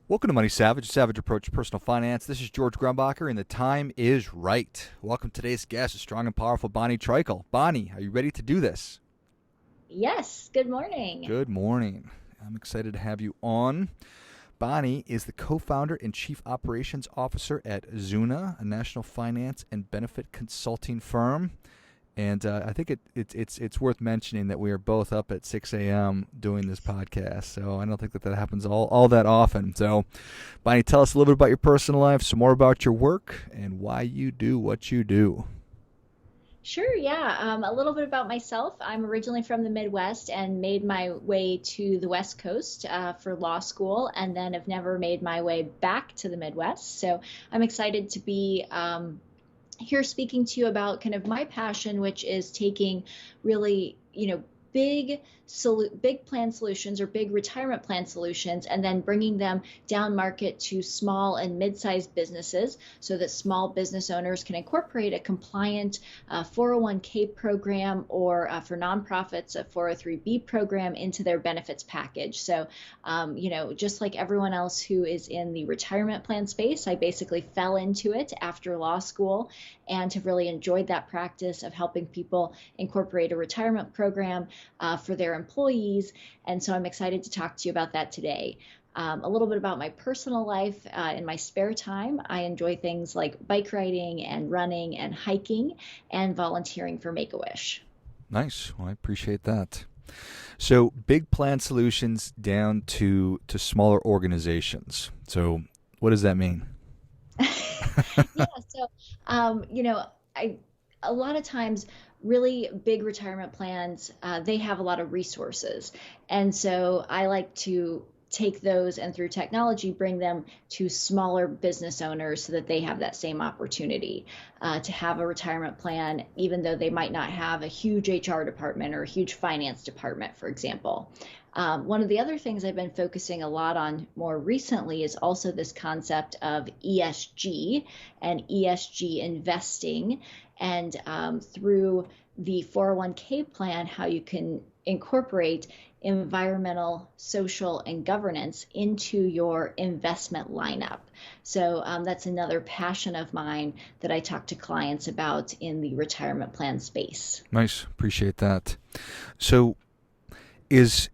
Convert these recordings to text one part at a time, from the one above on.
Welcome to Money Savage, a savage approach to personal finance. This is George Grumbacher, and the time is right. Welcome to today's guest, a strong and powerful Bonnie Treichel. Bonnie, are you ready to do this? Yes, good morning. Good morning. I'm excited to have you on. Bonnie is the co-founder and chief operations officer at ZUNA, a national finance and benefit consulting firm. And I think it's worth mentioning that we are both up at 6 a.m. doing this podcast. So I don't think that happens all that often. So, Bonnie, tell us a little bit about your personal life, some more about your work, and why you do what you do. Sure, yeah. A little bit about myself. I'm originally from the Midwest and made my way to the West Coast for law school, and then have never made my way back to the Midwest. So I'm excited to be here speaking to you about kind of my passion, which is taking really, big plan solutions or big retirement plan solutions, and then bringing them down market to small and mid-sized businesses so that small business owners can incorporate a compliant 401k program, or for nonprofits, a 403b program into their benefits package. So, just like everyone else who is in the retirement plan space, I basically fell into it after law school and have really enjoyed that practice of helping people incorporate a retirement program for their employees. And so I'm excited to talk to you about that today. A little bit about my personal life. In my spare time, I enjoy things like bike riding and running and hiking and volunteering for Make-A-Wish. Nice. Well, I appreciate that. So, big plan solutions down to smaller organizations. So, what does that mean? Yeah, so I a lot of times really big retirement plans, they have a lot of resources, and so I like to take those and through technology bring them to smaller business owners so that they have that same opportunity to have a retirement plan, even though they might not have a huge HR department or a huge finance department, for example. One of the other things I've been focusing a lot on more recently is also this concept of ESG and ESG investing, and through the 401k plan, how you can incorporate environmental, social, and governance into your investment lineup. So that's another passion of mine that I talk to clients about in the retirement plan space. Nice. Appreciate that. So, is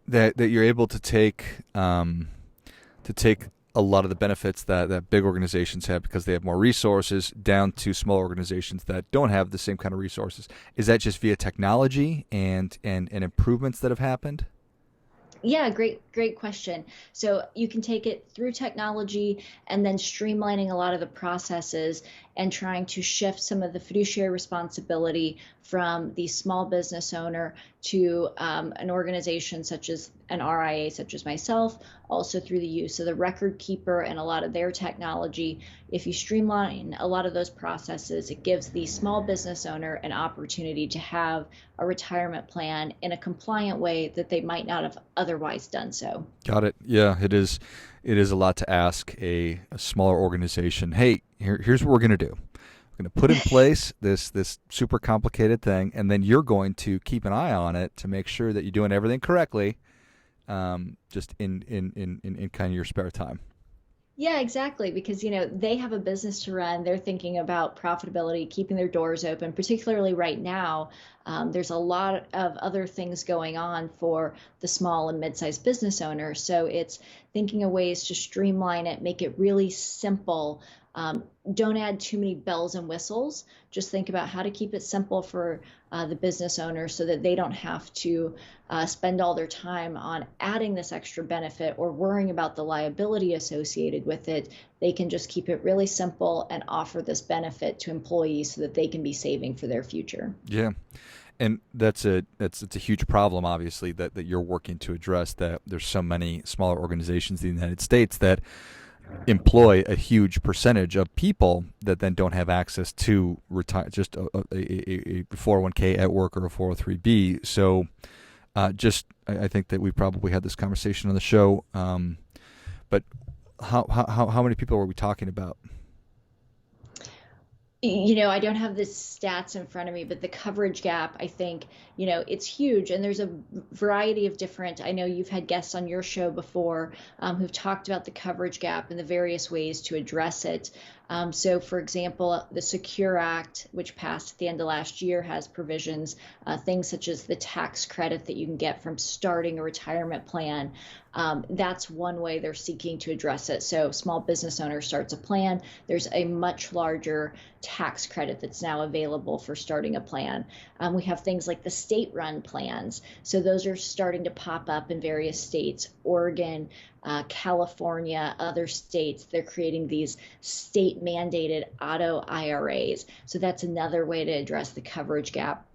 that you're able to take a lot of the benefits that big organizations have because they have more resources down to small organizations that don't have the same kind of resources. Is that just via technology and improvements that have happened? Yeah, great question. So you can take it through technology and then streamlining a lot of the processes and trying to shift some of the fiduciary responsibility from the small business owner to an organization such as an RIA, such as myself, also through the use of the record keeper and a lot of their technology. If you streamline a lot of those processes, it gives the small business owner an opportunity to have a retirement plan in a compliant way that they might not have otherwise done so. Got it. Yeah, it is. It is a lot to ask a smaller organization. Hey, here's what we're going to do. We're going to put in place this super complicated thing, and then you're going to keep an eye on it to make sure that you're doing everything correctly, just in kind of your spare time. Yeah, exactly. Because, they have a business to run. They're thinking about profitability, keeping their doors open, particularly right now. There's a lot of other things going on for the small and mid-sized business owner. So it's thinking of ways to streamline it, make it really simple. Don't add too many bells and whistles. Just think about how to keep it simple for the business owner so that they don't have to spend all their time on adding this extra benefit or worrying about the liability associated with it. They can just keep it really simple and offer this benefit to employees so that they can be saving for their future. Yeah. And that's it's a huge problem, obviously, that you're working to address. That there's so many smaller organizations in the United States that employ a huge percentage of people that then don't have access to retire just a 401k at work or a 403b. So, I think that we probably had this conversation on the show. But how many people are we talking about? I don't have the stats in front of me, but the coverage gap, I think, it's huge. And there's a variety of different, I know you've had guests on your show before who've talked about the coverage gap and the various ways to address it. So, for example, the Secure Act, which passed at the end of last year, has provisions, things such as the tax credit that you can get from starting a retirement plan. That's one way they're seeking to address it. So, small business owner starts a plan. There's a much larger tax credit that's now available for starting a plan. We have things like the state-run plans. So those are starting to pop up in various states, Oregon, California, other states. They're creating these state-mandated auto IRAs. So that's another way to address the coverage gap.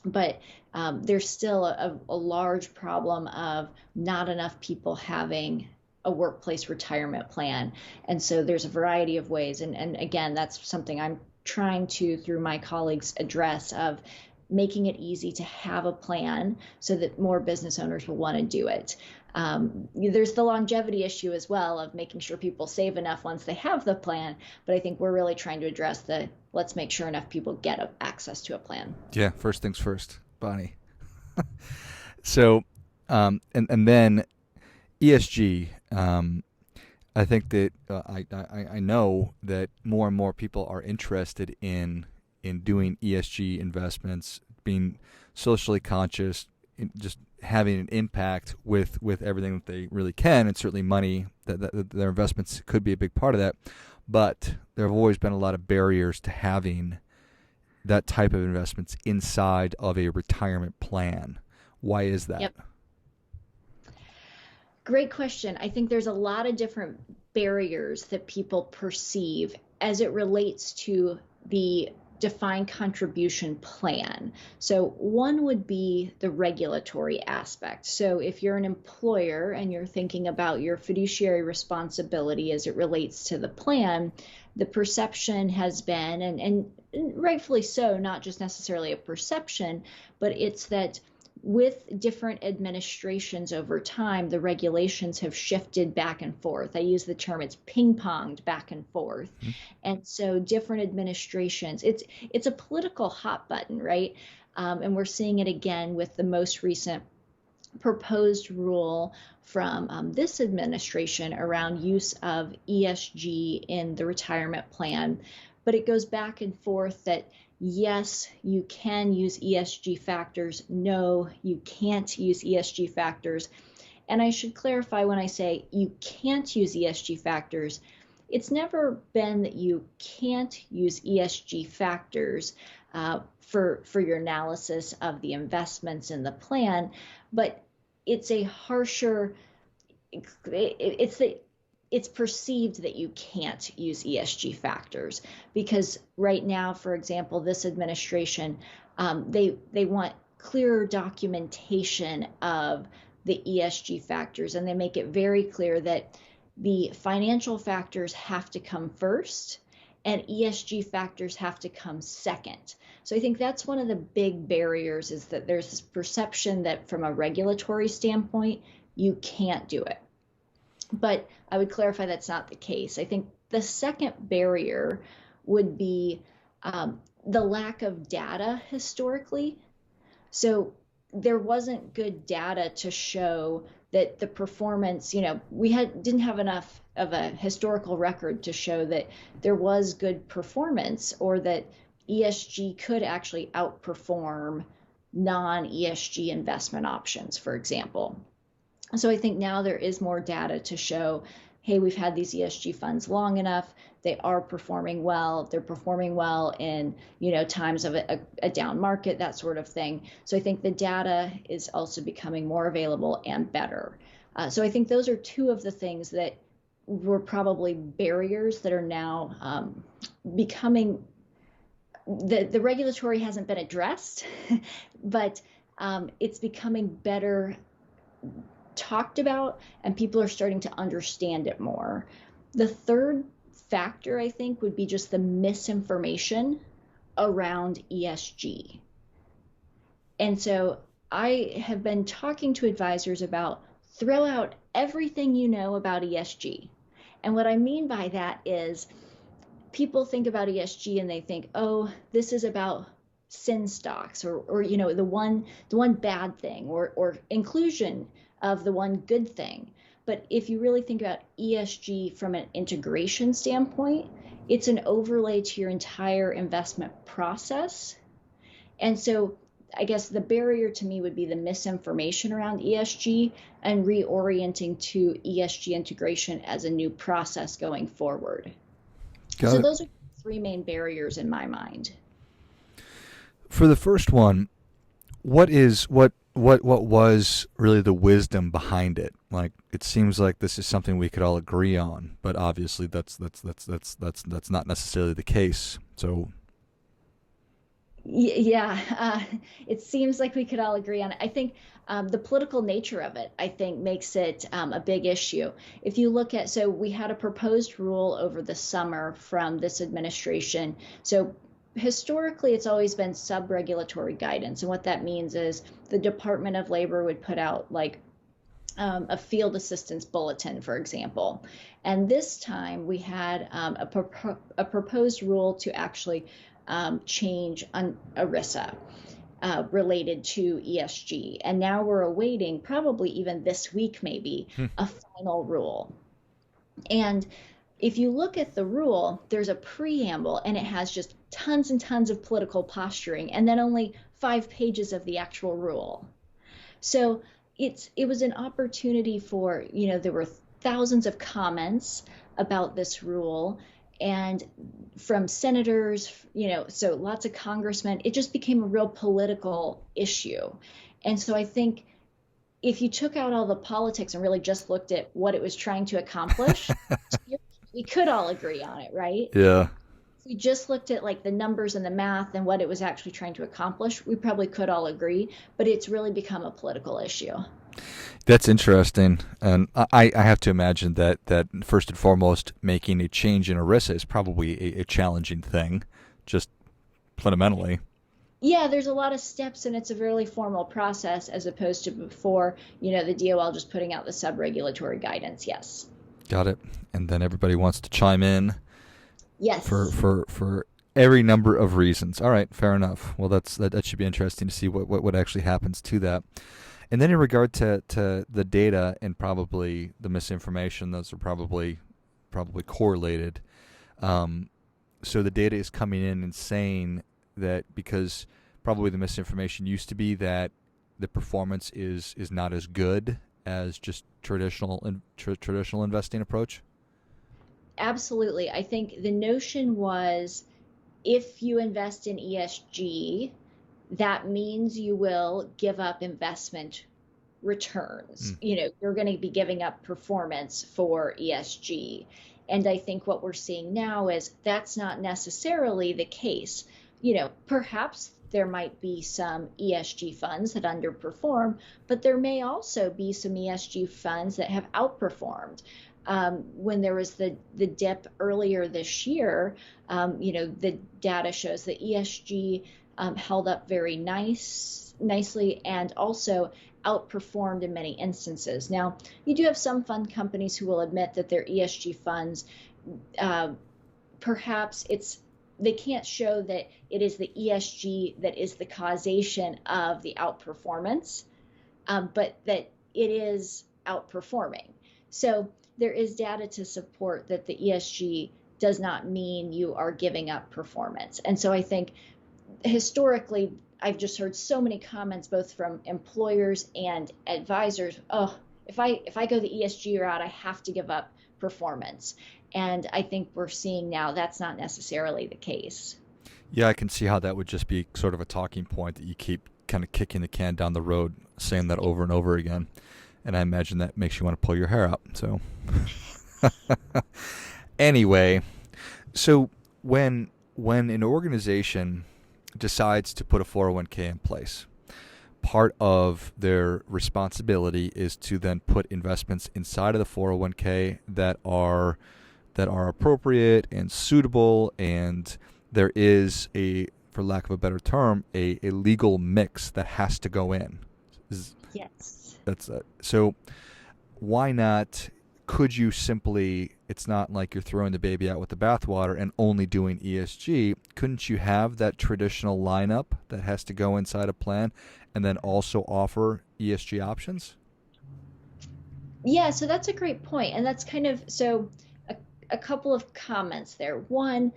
But there's still a large problem of not enough people having a workplace retirement plan. And so there's a variety of ways. And again, that's something I'm trying to, through my colleagues, address of making it easy to have a plan so that more business owners will want to do it. There's the longevity issue as well of making sure people save enough once they have the plan. But I think we're really trying to address the let's make sure enough people get access to a plan. Yeah, first things first, Bonnie. So, and then ESG. I think that I know that more and more people are interested in doing ESG investments, being socially conscious, just having an impact with everything that they really can, and certainly money that their investments could be a big part of that. But there have always been a lot of barriers to having that type of investments inside of a retirement plan. Why is that? Yep. Great question. I think there's a lot of different barriers that people perceive as it relates to the defined contribution plan. So one would be the regulatory aspect. So if you're an employer and you're thinking about your fiduciary responsibility as it relates to the plan, the perception has been, and rightfully so, not just necessarily a perception, but it's that with different administrations over time, the regulations have shifted back and forth. I use the term, it's ping-ponged back and forth. Mm-hmm. And so different administrations, it's a political hot button, right? And we're seeing it again with the most recent proposed rule from this administration around use of ESG in the retirement plan. But it goes back and forth that yes, you can use ESG factors. No, you can't use ESG factors. And I should clarify when I say you can't use ESG factors, it's never been that you can't use ESG factors for your analysis of the investments in the plan, but it's a harsher, it's perceived that you can't use ESG factors because right now, for example, this administration, they want clearer documentation of the ESG factors, and they make it very clear that the financial factors have to come first and ESG factors have to come second. So I think that's one of the big barriers is that there's this perception that from a regulatory standpoint, you can't do it. But I would clarify that's not the case. I think the second barrier would be the lack of data historically. So there wasn't good data to show that the performance, we didn't have enough of a historical record to show that there was good performance or that ESG could actually outperform non-ESG investment options, for example. So I think now there is more data to show, hey, we've had these ESG funds long enough. They are performing well. They're performing well in, times of a down market, that sort of thing. So I think the data is also becoming more available and better. So I think those are two of the things that were probably barriers that are now becoming, the regulatory hasn't been addressed, but it's becoming better talked about and people are starting to understand it more. The third factor, I think, would be just the misinformation around ESG. And so I have been talking to advisors about throw out everything you know about ESG. And what I mean by that is people think about ESG and they think, oh, this is about sin stocks, or the one bad thing, or inclusion of the one good thing. But if you really think about ESG from an integration standpoint, it's an overlay to your entire investment process. And so I guess the barrier to me would be the misinformation around ESG and reorienting to ESG integration as a new process going forward. Got So it. those are three main barriers in my mind. For the first one, what was really the wisdom behind it? Like, it seems like this is something we could all agree on, but obviously that's not necessarily the case. So Yeah, it seems like we could all agree on it. I think the political nature of it, I think, makes it a big issue. If you look at, so we had a proposed rule over the summer from this administration. So historically, it's always been sub-regulatory guidance. And what that means is the Department of Labor would put out like a field assistance bulletin, for example. And this time we had a proposed rule to actually change on ERISA related to ESG. And now we're awaiting, probably even this week maybe, a final rule. And if you look at the rule, there's a preamble and it has just tons and tons of political posturing, and then only 5 pages of the actual rule. So it was an opportunity for, there were thousands of comments about this rule, and from senators, so lots of congressmen. It just became a real political issue. And so I think if you took out all the politics and really just looked at what it was trying to accomplish, we could all agree on it, right? yeah, If we just looked at like the numbers and the math and what it was actually trying to accomplish, we probably could all agree, but it's really become a political issue. that's interesting, and I have to imagine that first and foremost, making a change in ERISA is probably a challenging thing, just fundamentally. Yeah, there's a lot of steps and it's a really formal process as opposed to before, the DOL just putting out the sub-regulatory guidance. Yes. Got it. And then everybody wants to chime in for Yes. for every number of reasons. All right, fair enough. Well, that should be interesting to see what actually happens to that. And then in regard to the data and probably the misinformation, those are probably correlated. So the data is coming in and saying that, because probably the misinformation used to be that the performance is not as good as just traditional investing approach. Absolutely. I think the notion was if you invest in ESG, that means you will give up investment returns. Mm. You're going to be giving up performance for ESG. And I think what we're seeing now is that's not necessarily the case. Perhaps there might be some ESG funds that underperform, but there may also be some ESG funds that have outperformed. When there was the dip earlier this year, the data shows that ESG held up very nicely and also outperformed in many instances. Now, you do have some fund companies who will admit that their ESG funds, perhaps they can't show that it is the ESG that is the causation of the outperformance, but that it is outperforming. So there is data to support that the ESG does not mean you are giving up performance. And so I think historically, I've just heard so many comments both from employers and advisors. Oh, if I go the ESG route, I have to give up performance. And I think we're seeing now that's not necessarily the case. Yeah, I can see how that would just be sort of a talking point that you keep kind of kicking the can down the road, saying that over and over again. And I imagine that makes you want to pull your hair out. So anyway, so when an organization decides to put a 401k in place, part of their responsibility is to then put investments inside of the 401k that are appropriate and suitable, and there is for lack of a better term, a legal mix that has to go in. Yes. So why not? Could you simply it's not like you're throwing the baby out with the bathwater and only doing ESG. Couldn't you have that traditional lineup that has to go inside a plan and then also offer ESG options? Yeah, so that's a great point. And that's kind of so a, a couple of comments there. One,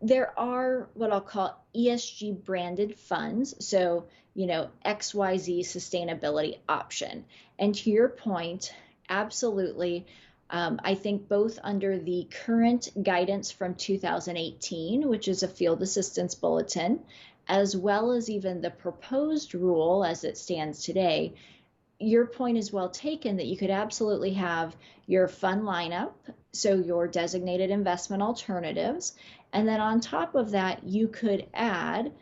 there are what I'll call ESG branded funds. So, XYZ sustainability option. And to your point, absolutely. I think both under the current guidance from 2018, which is a field assistance bulletin, as well as even the proposed rule as it stands today, your point is well taken that you could absolutely have your fund lineup, so your designated investment alternatives, and then on top of that, you could add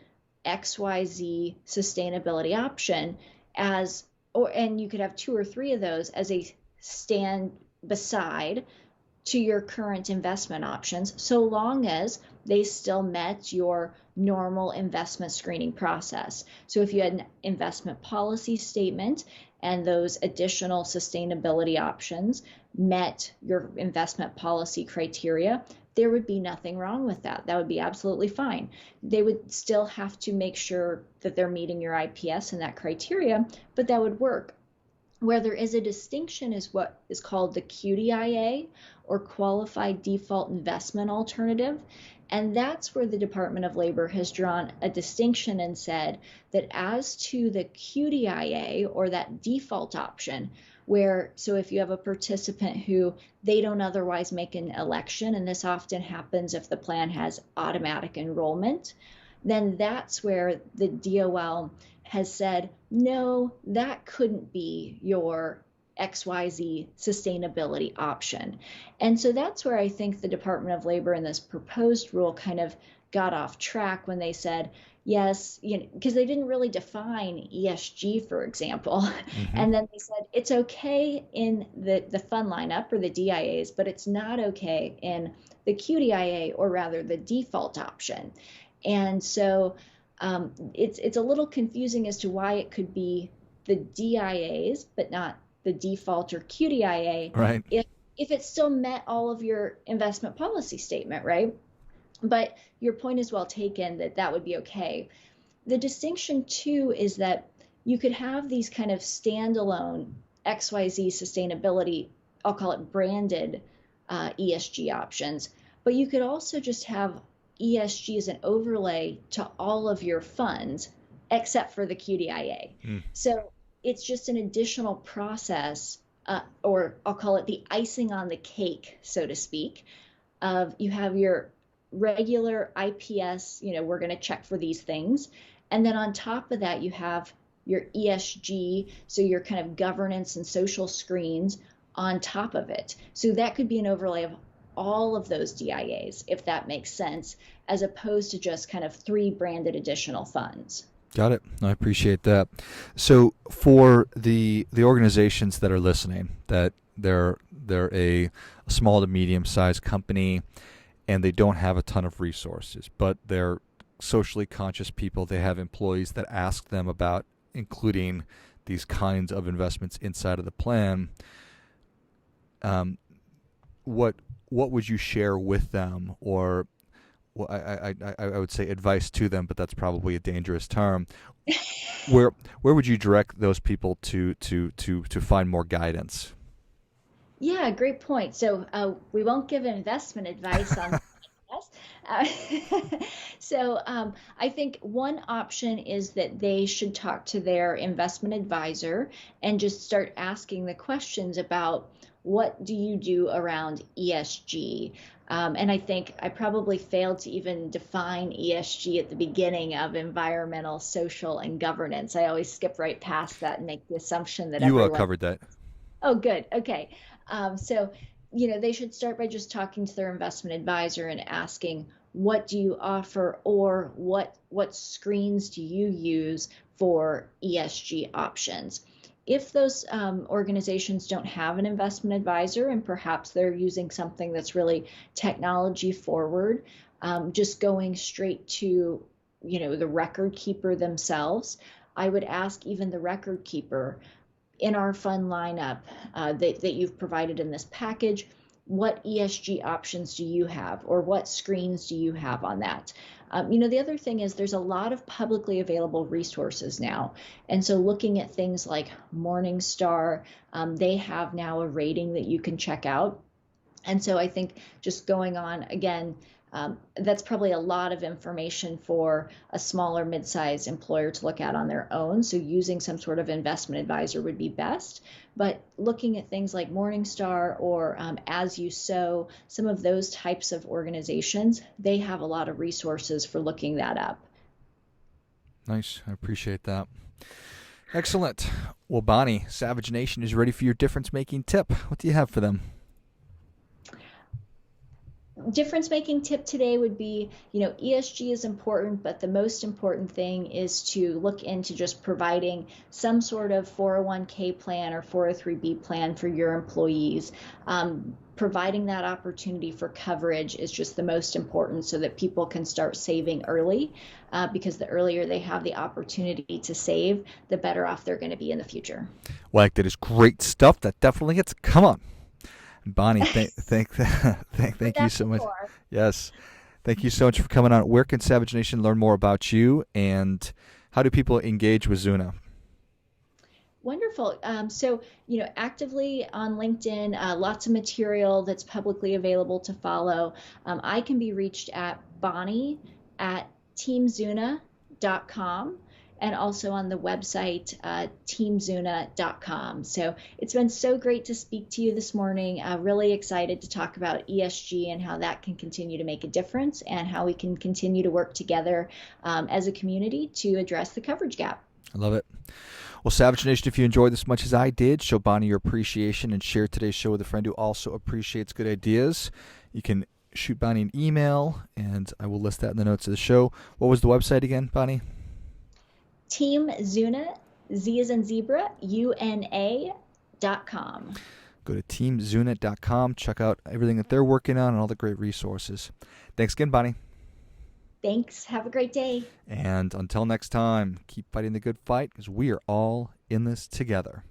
XYZ sustainability option as, and you could have two or three of those as a stand beside to your current investment options, so long as they still met your normal investment screening process. So if you had an investment policy statement and those additional sustainability options met your investment policy criteria, there would be nothing wrong with that. That would be absolutely fine. They would still have to make sure that they're meeting your IPS and that criteria, but that would work. Where there is a distinction is what is called the QDIA, or Qualified Default Investment Alternative. And that's where the Department of Labor has drawn a distinction and said that as to the QDIA, or that default option, so if you have a participant who they don't otherwise make an election, and this often happens if the plan has automatic enrollment, then that's where the DOL has said, no, that couldn't be your XYZ sustainability option. And so that's where I think the Department of Labor in this proposed rule kind of got off track when they said, yes, because they didn't really define ESG, for example. Mm-hmm. And then they said it's okay in the fund lineup or the DIAs, but it's not okay in the QDIA, or rather the default option. And so it's a little confusing as to why it could be the DIAs, but not the default or QDIA, Right. if it still met all of your investment policy statement, right? But your point is well taken that that would be okay. The distinction too is that you could have these kind of standalone XYZ sustainability, I'll call it branded ESG options, but you could also just have ESG as an overlay to all of your funds, except for the QDIA. So it's just an additional process, or I'll call it the icing on the cake, so to speak, of you have your regular IPS, we're going to check for these things. And then on top of that, you have your ESG, so your kind of governance and social screens on top of it. So that could be an overlay of all of those DIAs, if that makes sense, as opposed to just kind of 3 branded additional funds. Got it. I appreciate that. So for the organizations that are listening, that they're a small to medium sized company and they don't have a ton of resources, but they're socially conscious people, they have employees that ask them about including these kinds of investments inside of the plan, what would you share with them, or well, I would say advice to them, but that's probably a dangerous term. Where would you direct those people to find more guidance? Yeah, great point. So we won't give investment advice on this. I think one option is that they should talk to their investment advisor and just start asking the questions about what do you do around ESG? And I think I probably failed to even define ESG at the beginning of environmental, social, and governance. I always skip right past that and make the assumption that You everyone covered that. Oh, good. Okay. So, they should start by just talking to their investment advisor and asking, what do you offer, or what screens do you use for ESG options? If those organizations don't have an investment advisor, and perhaps they're using something that's really technology forward, just going straight to, the record keeper themselves, I would ask even the record keeper, in our fund lineup that you've provided in this package, what ESG options do you have, or what screens do you have on that? The other thing is there's a lot of publicly available resources now. And so looking at things like Morningstar, they have now a rating that you can check out. And so I think just going on again, that's probably a lot of information for a smaller mid-sized employer to look at on their own. So using some sort of investment advisor would be best. But looking at things like Morningstar or As You Sow, some of those types of organizations, they have a lot of resources for looking that up. Nice. I appreciate that. Excellent. Well, Bonnie, Savage Nation is ready for your difference-making tip. What do you have for them? Difference making tip today would be, ESG is important, but the most important thing is to look into just providing some sort of 401k plan or 403b plan for your employees. Providing that opportunity for coverage is just the most important, so that people can start saving early, because the earlier they have the opportunity to save, the better off they're going to be in the future. Well, that is great stuff. That definitely hits. Come on. Bonnie, thank you so much. Yes. Thank you so much for coming on. Where can Savage Nation learn more about you, and how do people engage with ZUNA? Wonderful. So, actively on LinkedIn, lots of material that's publicly available to follow. I can be reached at bonnie@teamzuna.com. And also on the website, teamzuna.com. So it's been so great to speak to you this morning. Really excited to talk about ESG and how that can continue to make a difference, and how we can continue to work together as a community to address the coverage gap. I love it. Well, Savage Nation, if you enjoyed this as much as I did, show Bonnie your appreciation and share today's show with a friend who also appreciates good ideas. You can shoot Bonnie an email, and I will list that in the notes of the show. What was the website again, Bonnie? Team ZUNA, Z as in zebra, UNA.com. Go to teamzuna.com. Check out everything that they're working on and all the great resources. Thanks again, Bonnie. Thanks. Have a great day. And until next time, keep fighting the good fight, because we are all in this together.